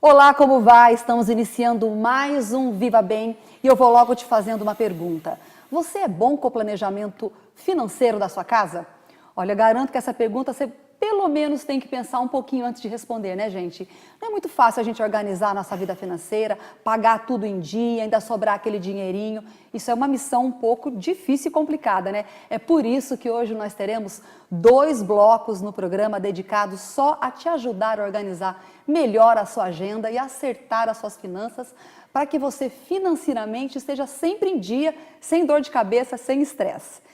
Olá, como vai? Estamos iniciando mais um Viva Bem e eu vou logo te fazendo uma pergunta. Você é bom com o planejamento financeiro da sua casa? Olha, garanto que essa pergunta você pelo menos tem que pensar um pouquinho antes de responder, né, gente? Não é muito fácil a gente organizar a nossa vida financeira, pagar tudo em dia, ainda sobrar aquele dinheirinho. Isso é uma missão um pouco difícil e complicada, né? É por isso que hoje nós teremos 2 blocos no programa dedicados só a te ajudar a organizar melhor a sua agenda e acertar as suas finanças para que você financeiramente esteja sempre em dia, sem dor de cabeça, sem estresse.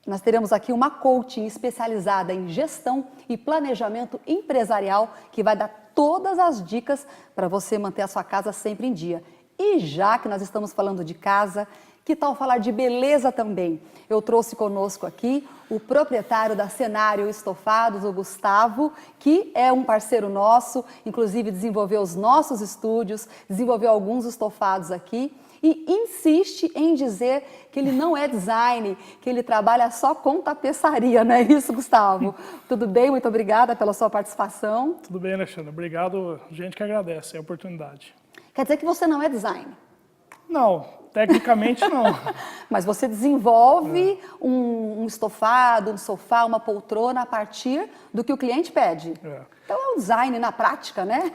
Nós teremos aqui uma coaching especializada em gestão e planejamento empresarial que vai dar todas as dicas para você manter a sua casa sempre em dia. E já que nós estamos falando de casa, que tal falar de beleza também? Eu trouxe conosco aqui o proprietário da Cenário Estofados, o Gustavo, que é um parceiro nosso, inclusive desenvolveu os nossos estúdios, desenvolveu alguns estofados aqui e insiste em dizer que ele não é design, que ele trabalha só com tapeçaria, não é isso, Gustavo? Tudo bem? Muito obrigada pela sua participação. Tudo bem, Alexandre. Obrigado, gente que agradece a oportunidade. Quer dizer que você não é design? Não, tecnicamente não. Mas você desenvolve um estofado, um sofá, uma poltrona a partir do que o cliente pede. Então é um design na prática, né?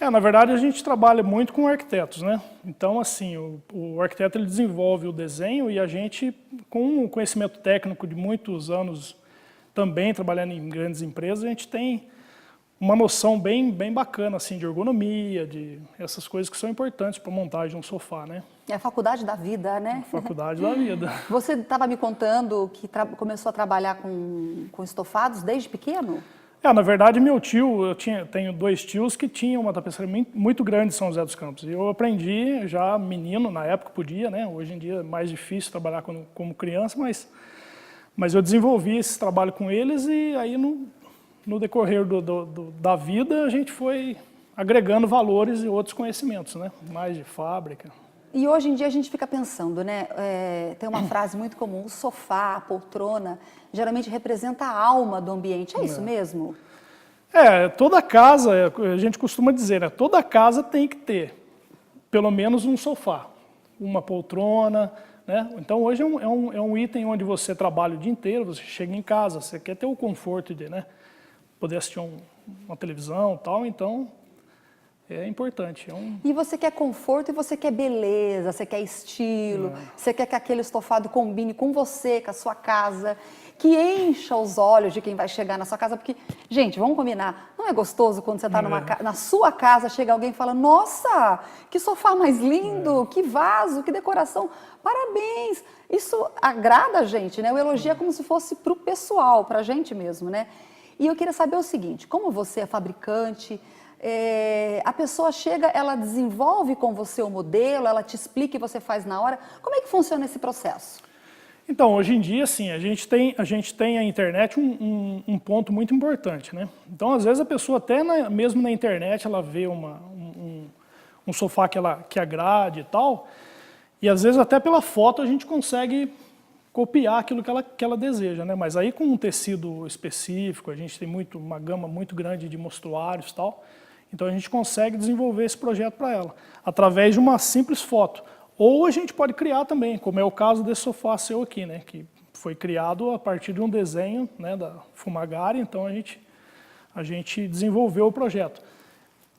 Na verdade a gente trabalha muito com arquitetos, né? Então assim, o arquiteto ele desenvolve o desenho e a gente, com o conhecimento técnico de muitos anos também trabalhando em grandes empresas, a gente tem uma noção bem bacana assim, de ergonomia, de essas coisas que são importantes para a montagem de um sofá, né? É a faculdade da vida, né? A faculdade da vida. Você estava me contando que começou a trabalhar com estofados desde pequeno? Na verdade, meu tio, tenho 2 tios que tinham uma tapeçaria muito grande em São José dos Campos. E eu aprendi já menino, na época podia, né? Hoje em dia é mais difícil trabalhar como criança, mas eu desenvolvi esse trabalho com eles e aí no decorrer da vida a gente foi agregando valores e outros conhecimentos, né? Mais de fábrica. E hoje em dia a gente fica pensando, né? Tem uma frase muito comum, o sofá, a poltrona, geralmente representa a alma do ambiente. É isso mesmo? Toda casa, a gente costuma dizer, né? Toda casa tem que ter pelo menos um sofá, uma poltrona, né? Então hoje é um item onde você trabalha o dia inteiro, você chega em casa, você quer ter o conforto de, né, poder assistir uma televisão e tal, então é importante. E você quer conforto e você quer beleza, você quer estilo, você quer que aquele estofado combine com você, com a sua casa, que encha os olhos de quem vai chegar na sua casa, porque, gente, vamos combinar, não é gostoso quando você está na sua casa, chega alguém e fala, nossa, que sofá mais lindo, que vaso, que decoração, parabéns. Isso agrada a gente, né? O elogio é como se fosse para o pessoal, para a gente mesmo, né? E eu queria saber o seguinte, como você é fabricante, a pessoa chega, ela desenvolve com você o modelo, ela te explica e você faz na hora. Como é que funciona esse processo? Então, hoje em dia, sim, a gente tem a internet um ponto muito importante, né? Então, às vezes a pessoa até mesmo na internet ela vê um sofá que agrade e tal, e às vezes até pela foto a gente consegue copiar aquilo que ela deseja, né? Mas aí com um tecido específico, a gente tem uma gama muito grande de mostruários e tal, então a gente consegue desenvolver esse projeto para ela, através de uma simples foto. Ou a gente pode criar também, como é o caso desse sofá seu aqui, né? Que foi criado a partir de um desenho, né, da Fumagari, então a gente desenvolveu o projeto.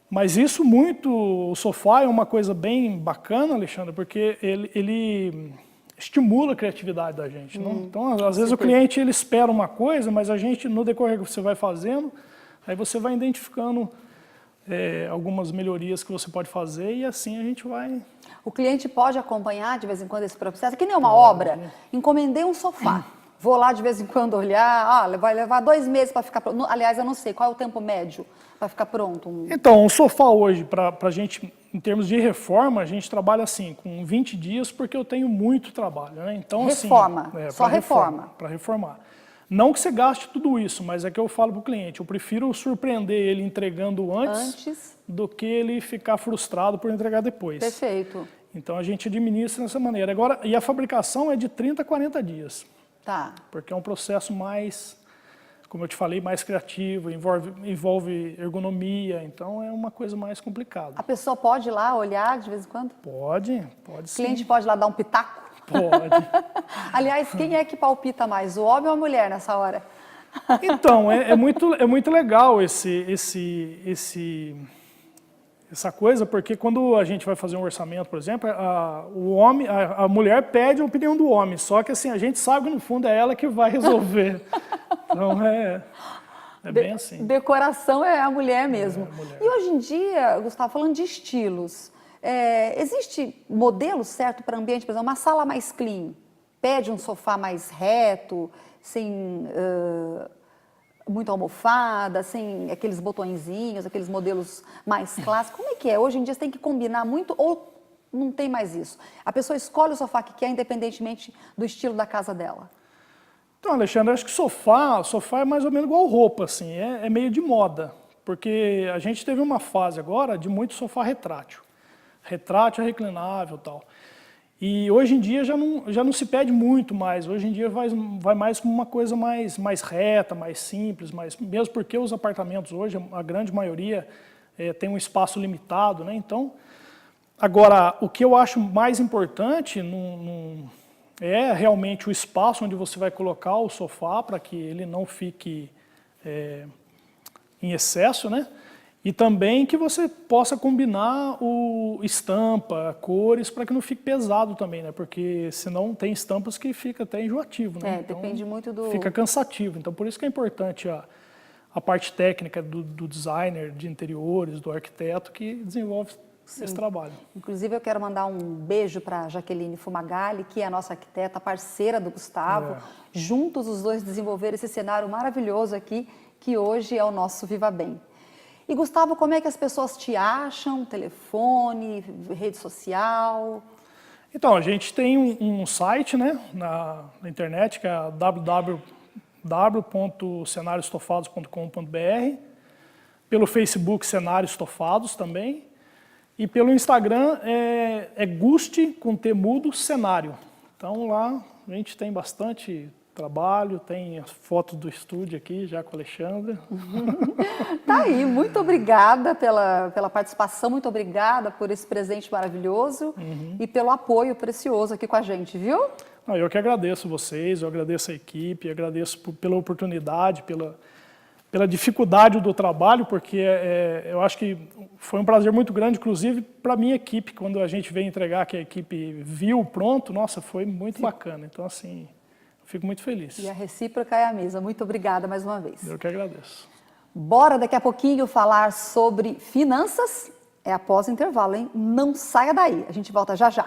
Mas o sofá é uma coisa bem bacana, Alexandre, porque ele estimula a criatividade da gente. Não? Então, às vezes o cliente ele espera uma coisa, mas a gente, no decorrer que você vai fazendo, aí você vai identificando algumas melhorias que você pode fazer e assim a gente vai... O cliente pode acompanhar de vez em quando esse processo, que nem uma obra, encomendei um sofá, vou lá de vez em quando olhar, vai levar 2 meses para ficar pronto. Aliás, eu não sei, qual é o tempo médio para ficar pronto? Então, um sofá hoje, para a gente, em termos de reforma, a gente trabalha assim, com 20 dias, porque eu tenho muito trabalho, né? Então, reforma, assim, só reforma. Para reformar. Não que você gaste tudo isso, mas é que eu falo para o cliente, eu prefiro surpreender ele entregando antes do que ele ficar frustrado por entregar depois. Perfeito. Então a gente administra dessa maneira. Agora, e a fabricação é de 30 a 40 dias. Tá. Porque é um processo mais como eu te falei, mais criativo, envolve ergonomia, então é uma coisa mais complicada. A pessoa pode ir lá olhar de vez em quando? Pode O sim. cliente pode ir lá dar um pitaco? Pode. Aliás, quem é que palpita mais, o homem ou a mulher nessa hora? Então, é muito legal essa coisa, porque quando a gente vai fazer um orçamento, por exemplo, a mulher pede a opinião do homem, só que assim, a gente sabe que no fundo é ela que vai resolver. Então é bem assim. Decoração é a mulher mesmo. É a mulher. E hoje em dia, Gustavo, falando de estilos, existe modelo certo para ambiente, por exemplo, uma sala mais clean, pede um sofá mais reto, sem muito almofada, sem aqueles botõezinhos, aqueles modelos mais clássicos. Como é que é? Hoje em dia você tem que combinar muito ou não tem mais isso? A pessoa escolhe o sofá que quer, independentemente do estilo da casa dela. Então, Alexandre, acho que sofá é mais ou menos igual roupa, assim, é meio de moda, porque a gente teve uma fase agora de muito sofá retrátil. Retrátil é reclinável e tal. E hoje em dia já não se pede muito mais, hoje em dia vai mais como uma coisa mais reta, mais simples, mesmo porque os apartamentos hoje, a grande maioria, tem um espaço limitado, né? Então, agora, o que eu acho mais importante é realmente o espaço onde você vai colocar o sofá para que ele não fique em excesso, né? E também que você possa combinar estampa, cores, para que não fique pesado também, né? Porque senão tem estampas que fica até enjoativo, né? Então, depende muito do... Fica cansativo. Então, por isso que é importante a parte técnica do designer de interiores, do arquiteto, que desenvolve esse trabalho. Inclusive, eu quero mandar um beijo para Jaqueline Fumagalli, que é a nossa arquiteta, parceira do Gustavo. Juntos, os dois desenvolveram esse cenário maravilhoso aqui, que hoje é o nosso Viva Bem. E, Gustavo, como é que as pessoas te acham? Telefone, rede social? Então, a gente tem um site, né, na internet, que é www.cenarioestofados.com.br, pelo Facebook Cenários Estofados também, e pelo Instagram é Gusti, com T mudo, Cenário. Então, lá a gente tem bastante trabalho, tem as fotos do estúdio aqui, já com a Alexandra. Tá aí, muito obrigada pela participação, muito obrigada por esse presente maravilhoso e pelo apoio precioso aqui com a gente, viu? Não, eu que agradeço vocês, eu agradeço a equipe, agradeço pela oportunidade, pela dificuldade do trabalho, porque eu acho que foi um prazer muito grande, inclusive para a minha equipe, quando a gente veio entregar, que a equipe viu pronto, nossa, foi muito bacana. Então, assim, fico muito feliz. E a recíproca é a mesma. Muito obrigada mais uma vez. Eu que agradeço. Bora daqui a pouquinho falar sobre finanças? É após o intervalo, hein? Não saia daí. A gente volta já já.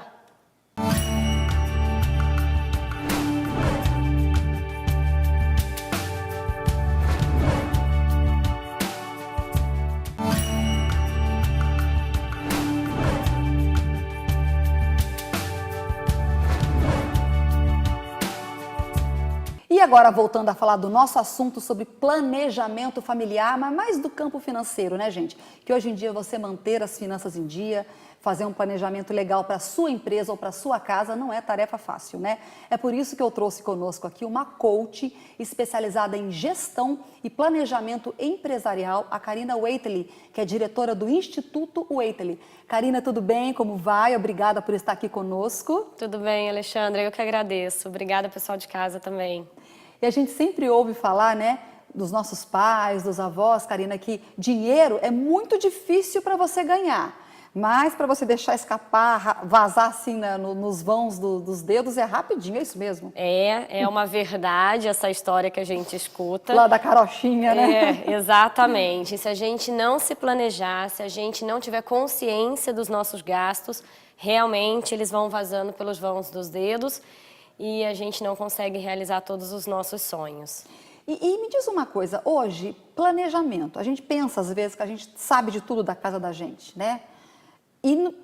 E agora, voltando a falar do nosso assunto sobre planejamento familiar, mas mais do campo financeiro, né, gente? Que hoje em dia você manter as finanças em dia, fazer um planejamento legal para a sua empresa ou para a sua casa não é tarefa fácil, né? É por isso que eu trouxe conosco aqui uma coach especializada em gestão e planejamento empresarial, a Karina Waitley, que é diretora do Instituto Waitley. Karina, tudo bem? Como vai? Obrigada por estar aqui conosco. Tudo bem, Alexandra, eu que agradeço. Obrigada, pessoal de casa também. E a gente sempre ouve falar, né, dos nossos pais, dos avós, Karina, que dinheiro é muito difícil para você ganhar. Mas para você deixar escapar, vazar assim nos vãos dos dedos é rapidinho, é isso mesmo? É uma verdade essa história que a gente escuta. Lá da carochinha, né? Exatamente. Se a gente não se planejar, se a gente não tiver consciência dos nossos gastos, realmente eles vão vazando pelos vãos dos dedos e a gente não consegue realizar todos os nossos sonhos. E me diz uma coisa, hoje, planejamento, a gente pensa às vezes que a gente sabe de tudo da casa da gente, né? E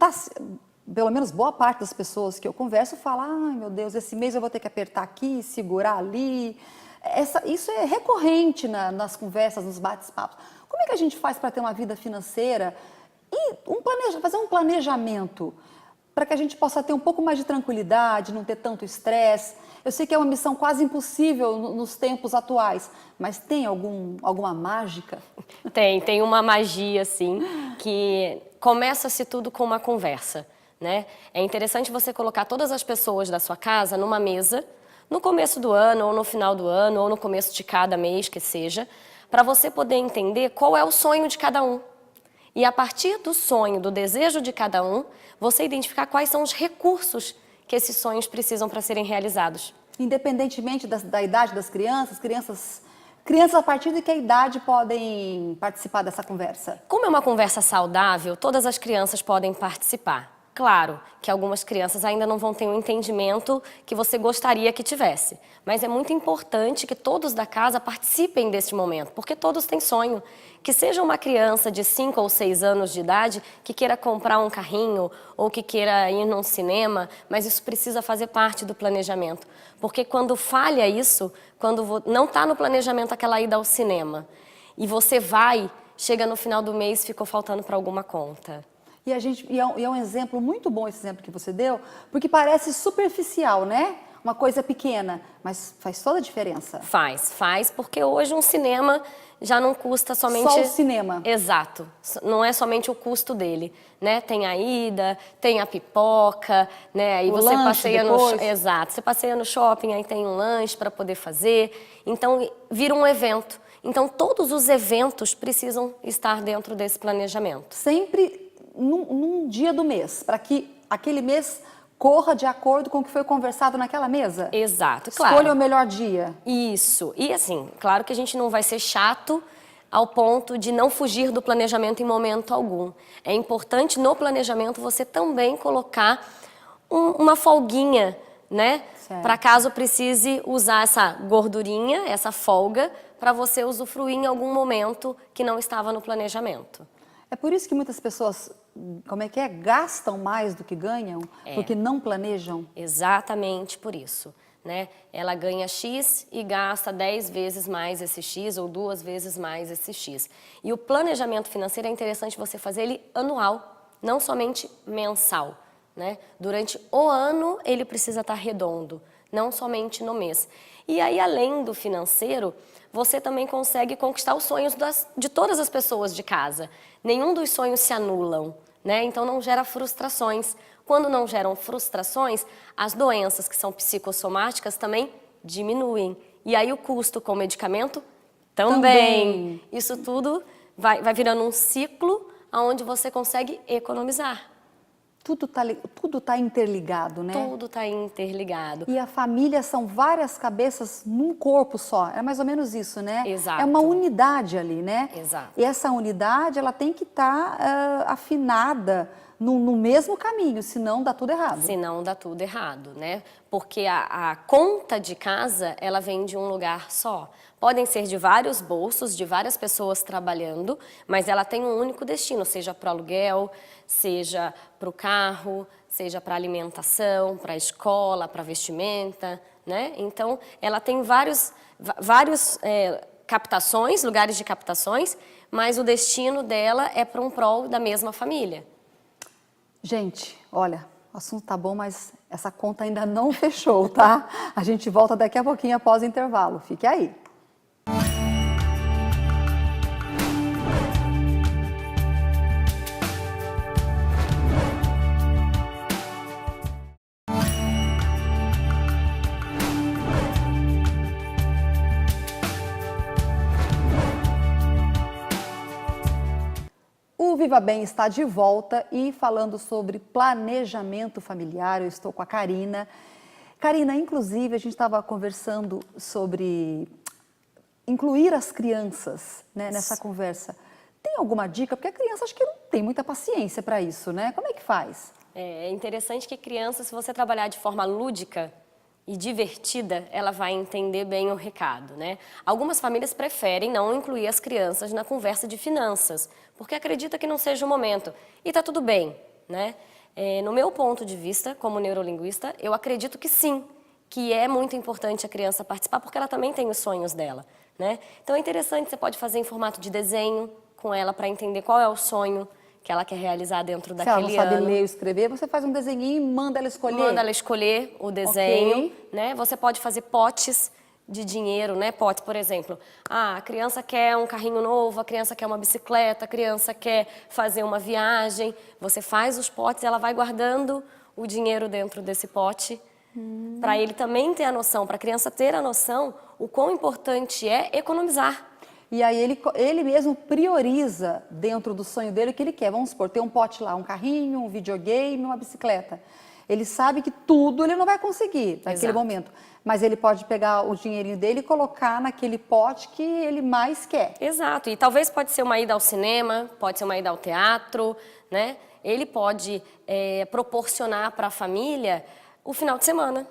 pelo menos boa parte das pessoas que eu converso fala, ai meu Deus, esse mês eu vou ter que apertar aqui, segurar ali. Isso é recorrente nas conversas, nos bate-papos. Como é que a gente faz para ter uma vida financeira e fazer um planejamento? para que a gente possa ter um pouco mais de tranquilidade, não ter tanto estresse? Eu sei que é uma missão quase impossível nos tempos atuais, mas tem alguma mágica? Tem uma magia, assim, que começa-se tudo com uma conversa, né? É interessante você colocar todas as pessoas da sua casa numa mesa, no começo do ano, ou no final do ano, ou no começo de cada mês, que seja, para você poder entender qual é o sonho de cada um. E a partir do sonho, do desejo de cada um, você identificar quais são os recursos que esses sonhos precisam para serem realizados. Independentemente da idade das crianças a partir de que idade podem participar dessa conversa? Como é uma conversa saudável, todas as crianças podem participar. Claro que algumas crianças ainda não vão ter um entendimento que você gostaria que tivesse, mas é muito importante que todos da casa participem desse momento, porque todos têm sonho. Que seja uma criança de 5 ou 6 anos de idade que queira comprar um carrinho ou que queira ir num cinema, mas isso precisa fazer parte do planejamento. Porque quando falha isso, quando não está no planejamento aquela ida ao cinema, e você vai, chega no final do mês, ficou faltando para alguma conta. E é um exemplo muito bom esse exemplo que você deu, porque parece superficial, né? Uma coisa pequena, mas faz toda a diferença. Faz, porque hoje um cinema já não custa somente... Só o cinema. Exato, não é somente o custo dele, né? Tem a ida, tem a pipoca, né? Aí o você lanche passeia depois. Exato, você passeia no shopping, aí tem um lanche para poder fazer, então vira um evento. Então todos os eventos precisam estar dentro desse planejamento. Sempre num dia do mês, para que aquele mês corra de acordo com o que foi conversado naquela mesa? Exato, claro. Escolha o melhor dia. Isso. E assim, claro que a gente não vai ser chato ao ponto de não fugir do planejamento em momento algum. É importante no planejamento você também colocar uma folguinha, né? Para caso precise usar essa gordurinha, essa folga, para você usufruir em algum momento que não estava no planejamento. É por isso que muitas pessoas, gastam mais do que ganham, porque não planejam? Exatamente por isso, né? Ela ganha X e gasta 10 vezes mais esse X ou 2 vezes mais esse X. E o planejamento financeiro é interessante você fazer ele anual, não somente mensal, né? Durante o ano ele precisa estar redondo, não somente no mês. E aí, além do financeiro, você também consegue conquistar os sonhos de todas as pessoas de casa. Nenhum dos sonhos se anulam, né? Então não gera frustrações. Quando não geram frustrações, as doenças que são psicossomáticas também diminuem. E aí o custo com tá também. Isso tudo vai virando um ciclo onde você consegue economizar. Tudo tá interligado, né? Tudo está interligado. E a família são várias cabeças num corpo só. É mais ou menos isso, né? Exato. É uma unidade ali, né? Exato. E essa unidade, ela tem que estar afinada no mesmo caminho, senão dá tudo errado. Senão dá tudo errado, né? Porque a conta de casa, ela vem de um lugar só. Podem ser de vários bolsos, de várias pessoas trabalhando, mas ela tem um único destino, seja para o aluguel, seja para o carro, seja para alimentação, para a escola, para vestimenta, né? Então, ela tem vários captações, lugares de captações, mas o destino dela é para um prol da mesma família. Gente, olha, o assunto tá bom, mas essa conta ainda não fechou, tá? A gente volta daqui a pouquinho após o intervalo. Fique aí. O Viva Bem está de volta e falando sobre planejamento familiar. Eu estou com a Karina. Karina, inclusive, a gente estava conversando sobre incluir as crianças, né, nessa conversa. Tem alguma dica? Porque a criança acho que não tem muita paciência para isso, né? Como é que faz? É interessante que criança, se você trabalhar de forma lúdica e divertida, ela vai entender bem o recado, né? Algumas famílias preferem não incluir as crianças na conversa de finanças, porque acredita que não seja o momento. E tá tudo bem, né? No meu ponto de vista, como neurolinguista, eu acredito que sim, que é muito importante a criança participar, porque ela também tem os sonhos dela, né? Então é interessante, você pode fazer em formato de desenho com ela para entender qual é o sonho que ela quer realizar dentro Se ela daquele não sabe ano. ler ou escrever, você faz um desenhinho e manda ela escolher. Manda ela escolher o desenho, Ok. né? Você pode fazer potes de dinheiro, né? Potes, por exemplo, a criança quer um carrinho novo, a criança quer uma bicicleta, a criança quer fazer uma viagem. Você faz os potes, ela vai guardando o dinheiro dentro desse pote, para ele também ter a noção, para a criança ter a noção o quão importante é economizar. E aí ele mesmo prioriza dentro do sonho dele o que ele quer. Vamos supor, tem um pote lá, um carrinho, um videogame, uma bicicleta. Ele sabe que tudo ele não vai conseguir naquele Exato. momento. Mas ele pode pegar o dinheirinho dele e colocar naquele pote que ele mais quer. Exato, e talvez pode ser uma ida ao cinema, pode ser uma ida ao teatro, né? Ele pode proporcionar para a família o final de semana,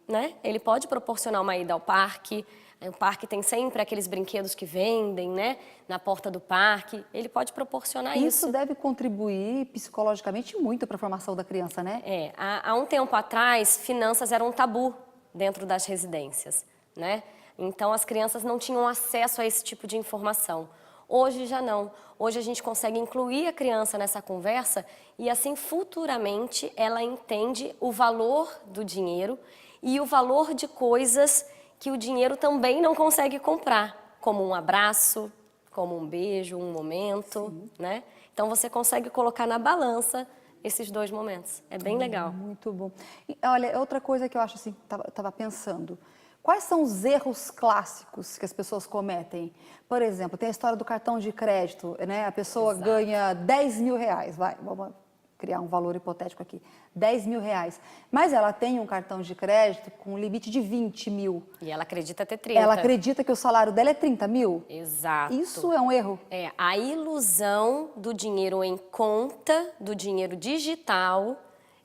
né? Ele pode proporcionar uma ida ao parque. O parque tem sempre aqueles brinquedos que vendem, né? Na porta do parque. Ele pode proporcionar isso. Isso deve contribuir psicologicamente muito para a formação da criança, né? Há um tempo atrás, finanças eram um tabu dentro das residências, né? Então, as crianças não tinham acesso a esse tipo de informação. Hoje já não. Hoje a gente consegue incluir a criança nessa conversa e assim futuramente ela entende o valor do dinheiro e o valor de coisas que o dinheiro também não consegue comprar, como um abraço, como um beijo, um momento, né? Então você consegue colocar na balança esses dois momentos. É bem legal. Muito bom. E, olha, outra coisa que eu acho assim, estava pensando. Quais são os erros clássicos que as pessoas cometem? Por exemplo, tem a história do cartão de crédito, né? A pessoa Exato. ganha 10 mil reais, vamos criar um valor hipotético aqui, 10 mil reais. Mas ela tem um cartão de crédito com um limite de 20 mil. E ela acredita ter 30. Ela acredita que o salário dela é 30 mil? Exato. Isso é um erro. É a ilusão do dinheiro em conta, do dinheiro digital,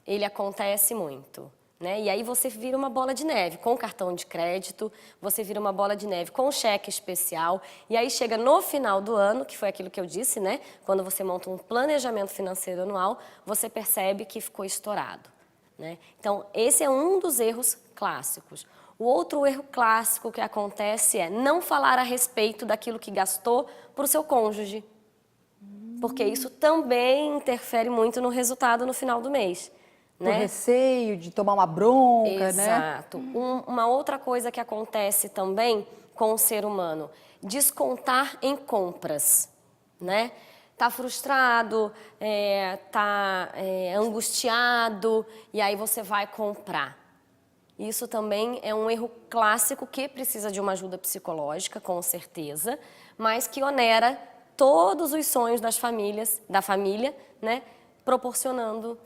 ele acontece muito, né? E aí você vira uma bola de neve com o cartão de crédito, você vira uma bola de neve com o cheque especial, e aí chega no final do ano, que foi aquilo que eu disse, né? Quando você monta um planejamento financeiro anual, você percebe que ficou estourado, né? Então, esse é um dos erros clássicos. O outro erro clássico que acontece é não falar a respeito daquilo que gastou para o seu cônjuge, porque isso também interfere muito no resultado no final do mês. Por Né? receio de tomar uma bronca, né? Exato. Uma outra coisa que acontece também com o ser humano, descontar em compras, né? Tá frustrado, tá angustiado e aí você vai comprar. Isso também é um erro clássico que precisa de uma ajuda psicológica, com certeza, mas que onera todos os sonhos da família, né? Proporcionando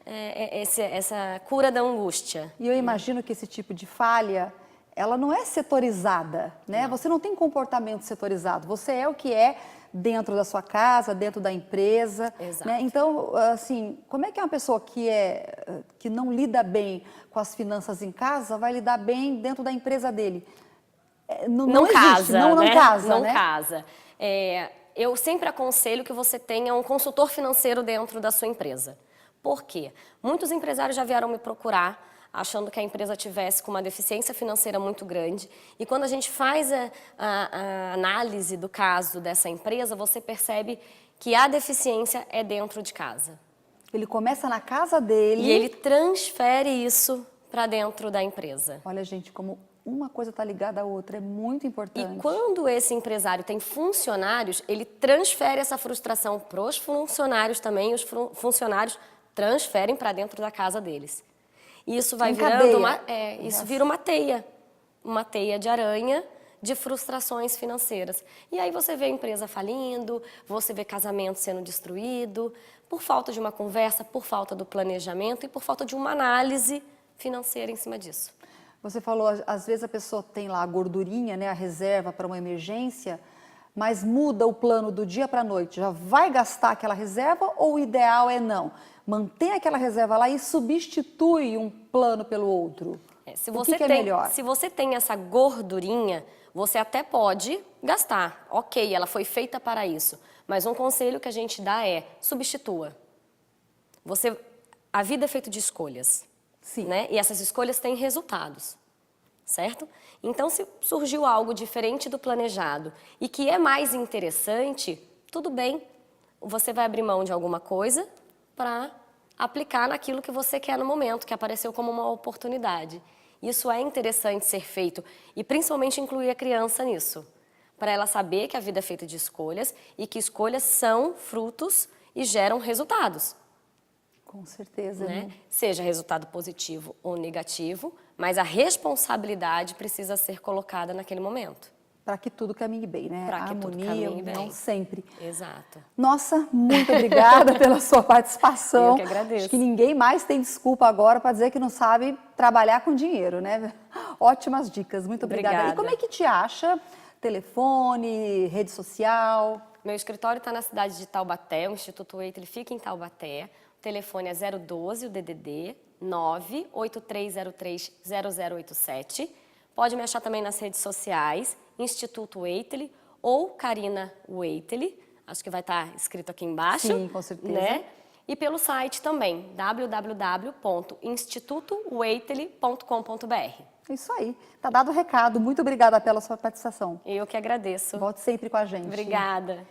essa cura da angústia. E eu imagino que esse tipo de falha, ela não é setorizada, né? Não. Você não tem comportamento setorizado, você é o que é dentro da sua casa, dentro da empresa. Exato. Né? Então, assim, como é que uma pessoa que não lida bem com as finanças em casa vai lidar bem dentro da empresa dele? Não casa, não né? casa, não né? casa. Eu sempre aconselho que você tenha um consultor financeiro dentro da sua empresa. Por quê? Muitos empresários já vieram me procurar achando que a empresa tivesse com uma deficiência financeira muito grande. E quando a gente faz a análise do caso dessa empresa, você percebe que a deficiência é dentro de casa. Ele começa na casa dele. E ele transfere isso para dentro da empresa. Olha, gente, como uma coisa está ligada à outra, é muito importante. E quando esse empresário tem funcionários, ele transfere essa frustração para os funcionários também, os funcionários transferem para dentro da casa deles. E isso vai virando isso vira uma teia de aranha de frustrações financeiras. E aí você vê a empresa falindo, você vê casamento sendo destruído, por falta de uma conversa, por falta do planejamento e por falta de uma análise financeira em cima disso. Você falou, às vezes a pessoa tem lá a gordurinha, né, a reserva para uma emergência, mas muda o plano do dia para a noite. Já vai gastar aquela reserva ou o ideal é não? Mantém aquela reserva lá e substitui um plano pelo outro. O que é melhor? Se você tem essa gordurinha, você até pode gastar. Ok, ela foi feita para isso. Mas um conselho que a gente dá é substitua. A vida é feita de escolhas. Sim. Né? E essas escolhas têm resultados, certo? Então, se surgiu algo diferente do planejado e que é mais interessante, tudo bem. você vai abrir mão de alguma coisa para aplicar naquilo que você quer no momento, que apareceu como uma oportunidade. Isso é interessante ser feito e principalmente incluir a criança nisso, para ela saber que a vida é feita de escolhas e que escolhas são frutos e geram resultados. Com certeza, Né? né? Seja resultado positivo ou negativo, mas a responsabilidade precisa ser colocada naquele momento. Para que tudo caminhe bem, né? Para que tudo caminhe bem. Não sempre. Exato. Nossa, muito obrigada pela sua participação. Eu que agradeço. Acho que ninguém mais tem desculpa agora para dizer que não sabe trabalhar com dinheiro, né? Ótimas dicas, muito obrigada. Obrigada. E como é que te acha? Telefone, rede social? Meu escritório está na cidade de Taubaté, o Instituto Waitley fica em Taubaté. O telefone é 012, o DDD 983030087. Pode me achar também nas redes sociais, Instituto Waitley ou Karina Waitley, acho que vai estar escrito aqui embaixo. Sim, com certeza. Né? E pelo site também, www.institutowaitley.com.br. Isso aí. Tá dado o recado. Muito obrigada pela sua participação. Eu que agradeço. Volte sempre com a gente. Obrigada.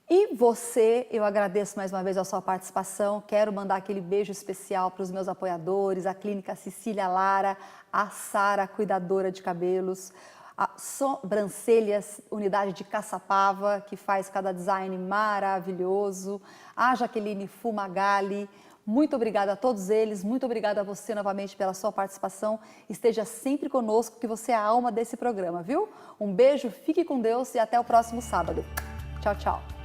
E você, eu agradeço mais uma vez a sua participação. Quero mandar aquele beijo especial para os meus apoiadores, a Clínica Cecília Lara, a Sara, cuidadora de cabelos, a Sobrancelhas, unidade de Caçapava, que faz cada design maravilhoso, a Jaqueline Fumagalli. Muito obrigada a todos eles, muito obrigada a você novamente pela sua participação. Esteja sempre conosco, que você é a alma desse programa, viu? Um beijo, fique com Deus e até o próximo sábado. Tchau, tchau.